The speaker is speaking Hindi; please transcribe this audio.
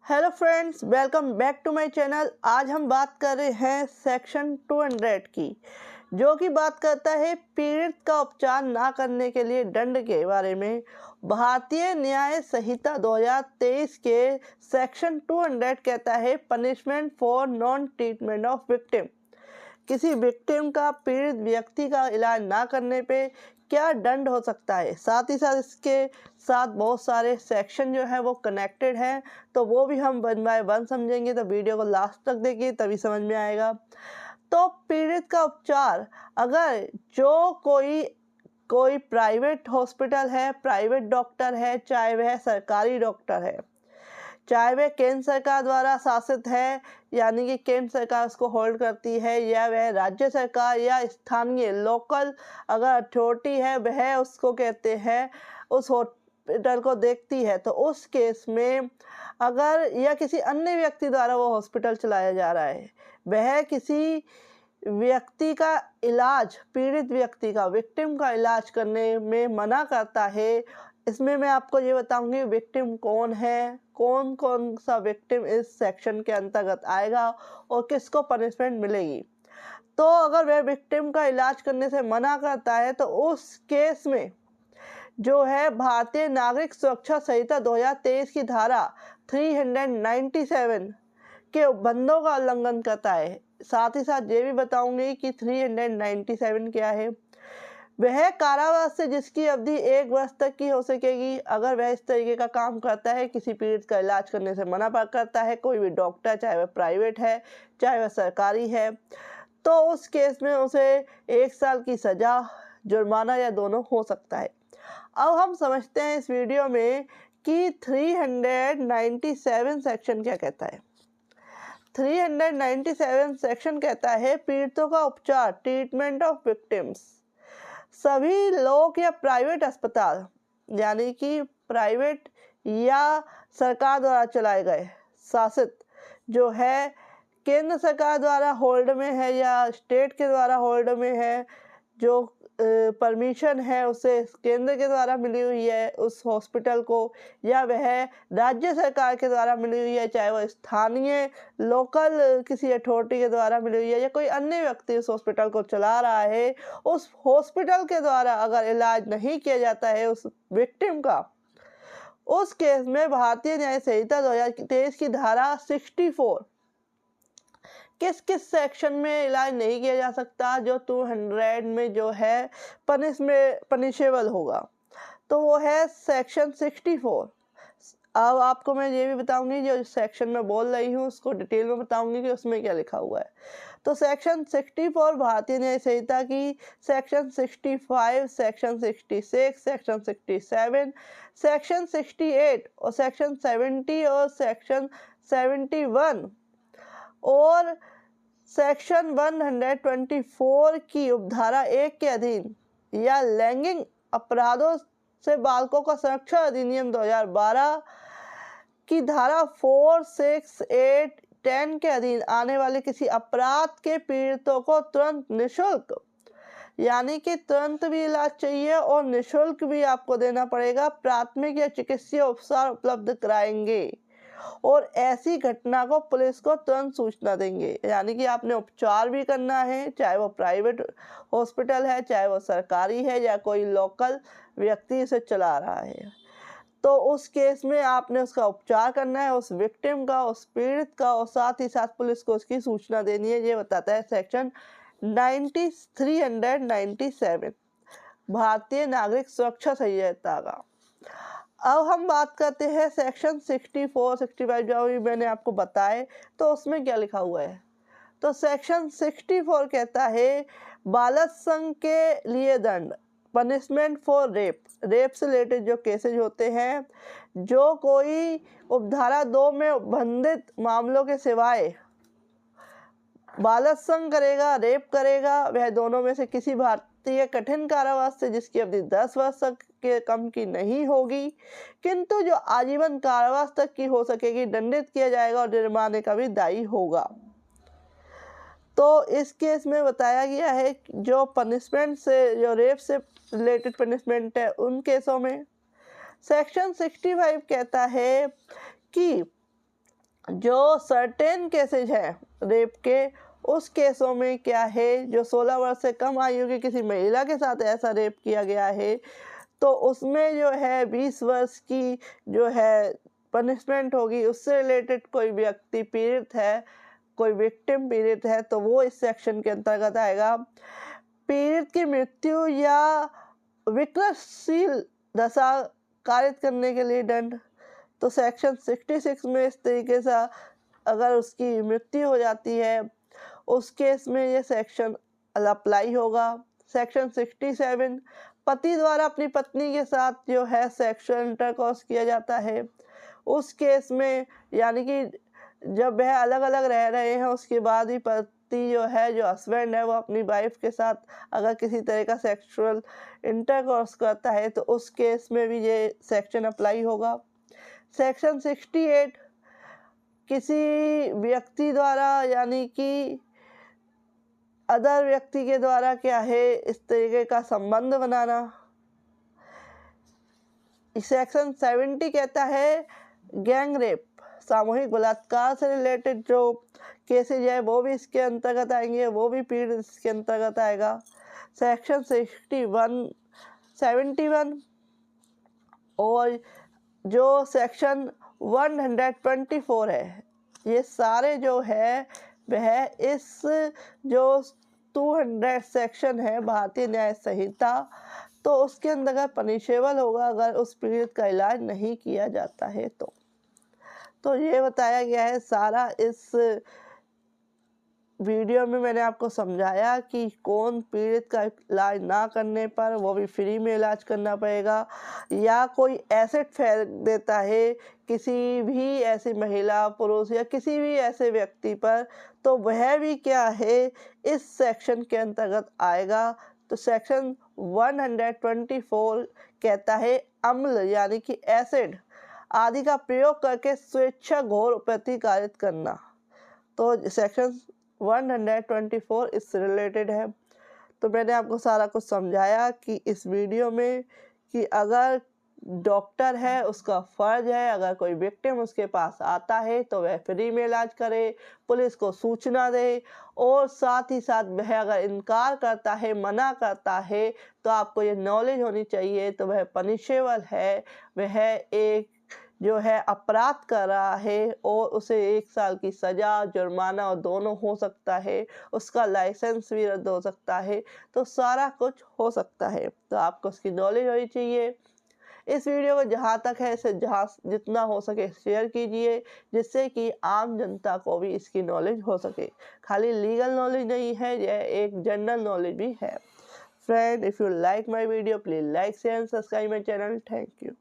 Hello friends, welcome back to my channel. आज हम बात कर रहे हैं सेक्शन 200 की, जो कि बात करता है पीड़ित का उपचार ना करने के लिए दंड के बारे में। भारतीय न्याय संहिता 2023 के सेक्शन 200 कहता है punishment for non treatment of victim. किसी विक्टिम का पीड़ित व्यक्ति का इलाज ना करने पे क्या दंड हो सकता है। साथ ही साथ इसके साथ बहुत सारे सेक्शन जो है वो कनेक्टेड हैं, तो वो भी हम वन बाय वन समझेंगे। तो वीडियो को लास्ट तक देखिए, तभी समझ में आएगा। तो पीड़ित का उपचार, अगर जो कोई प्राइवेट हॉस्पिटल है, प्राइवेट डॉक्टर है, चाहे वह सरकारी डॉक्टर है, चाहे वह केंद्र सरकार द्वारा शासित है, यानी कि केंद्र सरकार उसको होल्ड करती है, या वह राज्य सरकार या स्थानीय लोकल अगर अथॉरिटी है वह उसको कहते हैं उस हॉस्पिटल को देखती है, तो उस केस में अगर या किसी अन्य व्यक्ति द्वारा वो हॉस्पिटल चलाया जा रहा है, वह किसी व्यक्ति का इलाज, पीड़ित व्यक्ति का, विक्टिम का इलाज करने में मना करता है। इसमें मैं आपको ये बताऊंगी विक्टिम कौन है, कौन कौन सा विक्टिम इस सेक्शन के अंतर्गत आएगा और किसको पनिशमेंट मिलेगी। तो अगर वह विक्टिम का इलाज करने से मना करता है, तो उस केस में जो है भारतीय नागरिक सुरक्षा संहिता 2023 की धारा 397 के बंदों का उल्लंघन करता है। साथ ही साथ ये भी बताऊंगी कि 397 क्या है। वह कारावास से जिसकी अवधि 1 वर्ष तक की हो सकेगी, अगर वह इस तरीके का काम करता है, किसी पीड़ित का इलाज करने से मना करता है, कोई भी डॉक्टर, चाहे वह प्राइवेट है चाहे वह सरकारी है, तो उस केस में उसे 1 साल की सजा, जुर्माना या दोनों हो सकता है। अब हम समझते हैं इस वीडियो में कि 397 सेक्शन क्या कहता है। 397 सेक्शन कहता है पीड़ितों का उपचार, ट्रीटमेंट ऑफ विक्टिम्स। सभी लोक या प्राइवेट अस्पताल, यानी कि प्राइवेट या सरकार द्वारा चलाए गए, शासित जो है, केंद्र सरकार द्वारा होल्ड में है या स्टेट के द्वारा होल्ड में है, जो परमिशन है उसे केंद्र के द्वारा मिली हुई है उस हॉस्पिटल को, या वह राज्य सरकार के द्वारा मिली हुई है, चाहे वह स्थानीय लोकल किसी अथॉरिटी के द्वारा मिली हुई है, या कोई अन्य व्यक्ति उस हॉस्पिटल को चला रहा है, उस हॉस्पिटल के द्वारा अगर इलाज नहीं किया जाता है उस विक्टिम का, उस केस में भारतीय न्याय संहिता 2023 की धारा 64 किस किस सेक्शन में इलाज नहीं किया जा सकता, जो 200 में जो है पनिशेबल होगा, तो वो है सेक्शन 64। अब आपको मैं ये भी बताऊंगी, जो सेक्शन में बोल रही हूँ उसको डिटेल में बताऊंगी कि उसमें क्या लिखा हुआ है। तो सेक्शन 64 भारतीय न्याय संहिता की, सेक्शन 65, सेक्शन 66, सेक्शन 67, सेक्शन 68 और सेक्शन 70 और सेक्शन 71 और सेक्शन 124 की उपधारा 1 के अधीन, या लैंगिक अपराधों से बालकों का संरक्षण अधिनियम 2012 की धारा 4, 6, 8, 10 के अधीन आने वाले किसी अपराध के पीड़ितों को तुरंत निःशुल्क, यानी कि तुरंत भी इलाज चाहिए और निःशुल्क भी आपको देना पड़ेगा, प्राथमिक या चिकित्सीय उपचार उपलब्ध कराएंगे, और ऐसी घटना को पुलिस को तुरंत सूचना देंगे। यानी कि आपने उपचार भी करना है, चाहे वो प्राइवेट हॉस्पिटल है, चाहे वो सरकारी है, या कोई लोकल व्यक्ति इसे चला रहा है, तो उस केस में आपने उसका उपचार करना है, उस विक्टिम का, उस पीड़ित का, और साथ ही साथ पुलिस को उसकी सूचना देनी है। ये बताता है सेक्शन 397 भारतीय नागरिक सुरक्षा संहिता का। अब हम बात करते हैं सेक्शन 64, 65 जो भी मैंने आपको बताए, तो उसमें क्या लिखा हुआ है। तो सेक्शन 64 कहता है बालक के लिए दंड, पनिशमेंट फॉर रेप से रिलेटेड जो केसेज होते हैं, जो कोई उपधारा 2 में बंधित मामलों के सिवाय बालक करेगा, रेप करेगा, वह दोनों में से किसी भारतीय कठिन कारावास से जिसकी अवधि 10 वर्ष के कम की नहीं होगी, किंतु जो आजीवन कारावास तक की हो सकेगी, दंडित किया जाएगा और जुर्माने का भी दायी होगा। तो इस केस में बताया गया है जो पनिशमेंट से, जो रेप से रिलेटेड पनिशमेंट है, उन केसों में। सेक्शन 65 कहता है कि जो सर्टेन केसेज है रेप के, उस केसों में क्या है, जो 16 वर्ष से कम आयु की किसी महिला के साथ ऐसा रेप किया गया है तो उसमें जो है 20 वर्ष की जो है पनिशमेंट होगी। उससे रिलेटेड कोई व्यक्ति पीड़ित है, कोई विक्टिम पीड़ित है तो वो इस सेक्शन के अंतर्गत आएगा। पीड़ित की मृत्यु या विकृतशील दशा कारित करने के लिए दंड, तो सेक्शन 66 में इस तरीके से अगर उसकी मृत्यु हो जाती है उस केस में ये सेक्शन अप्लाई होगा। सेक्शन 67 पति द्वारा अपनी पत्नी के साथ जो है सेक्सुअल इंटरकोर्स किया जाता है, उस केस में यानी कि जब वह अलग अलग रह रहे हैं उसके बाद ही पति जो है, जो हस्बैंड है, वो अपनी वाइफ के साथ अगर किसी तरह का सेक्सुअल इंटरकोर्स करता है तो उस केस में भी ये सेक्शन अप्लाई होगा। सेक्शन 68 किसी व्यक्ति द्वारा यानी कि अदर व्यक्ति के द्वारा क्या है इस तरीके का संबंध बनाना। सेक्शन 70 कहता है गैंग रेप, सामूहिक बलात्कार से रिलेटेड जो केसेज है वो भी इसके अंतर्गत आएंगे, वो भी पीड़ित इसके अंतर्गत आएगा। सेक्शन 71 और जो सेक्शन 124 है, ये सारे जो है वह इस जो 200 सेक्शन है भारतीय न्याय संहिता, तो उसके अंतर्गत पनिशेबल होगा अगर उस पीड़ित का इलाज नहीं किया जाता है तो ये बताया गया है सारा। इस वीडियो में मैंने आपको समझाया कि कौन पीड़ित का इलाज ना करने पर वो भी फ्री में इलाज करना पड़ेगा, या कोई एसिड फेंक देता है किसी भी ऐसी महिला, पुरुष या किसी भी ऐसे व्यक्ति पर, तो वह भी क्या है इस सेक्शन के अंतर्गत आएगा। तो सेक्शन 124 कहता है अम्ल यानी कि एसिड आदि का प्रयोग करके स्वेच्छा घोर प्रतिकारित करना, तो सेक्शन 124 इससे रिलेटेड है। तो मैंने आपको सारा कुछ समझाया कि इस वीडियो में कि अगर डॉक्टर है उसका फर्ज है, अगर कोई विक्टिम उसके पास आता है तो वह फ्री में इलाज करे, पुलिस को सूचना दे, और साथ ही साथ वह अगर इनकार करता है, मना करता है तो आपको ये नॉलेज होनी चाहिए तो वह पनिशेबल है, वह एक जो है अपराध कर रहा है और उसे 1 साल की सज़ा, जुर्माना और दोनों हो सकता है, उसका लाइसेंस भी रद्द हो सकता है, तो सारा कुछ हो सकता है। तो आपको उसकी नॉलेज होनी चाहिए। इस वीडियो को जहाँ तक है इसे जितना हो सके शेयर कीजिए, जिससे कि आम जनता को भी इसकी नॉलेज हो सके। खाली लीगल नॉलेज नहीं है, यह एक जनरल नॉलेज भी है। Friend, if you like my video please like share and subscribe my channel. Thank you.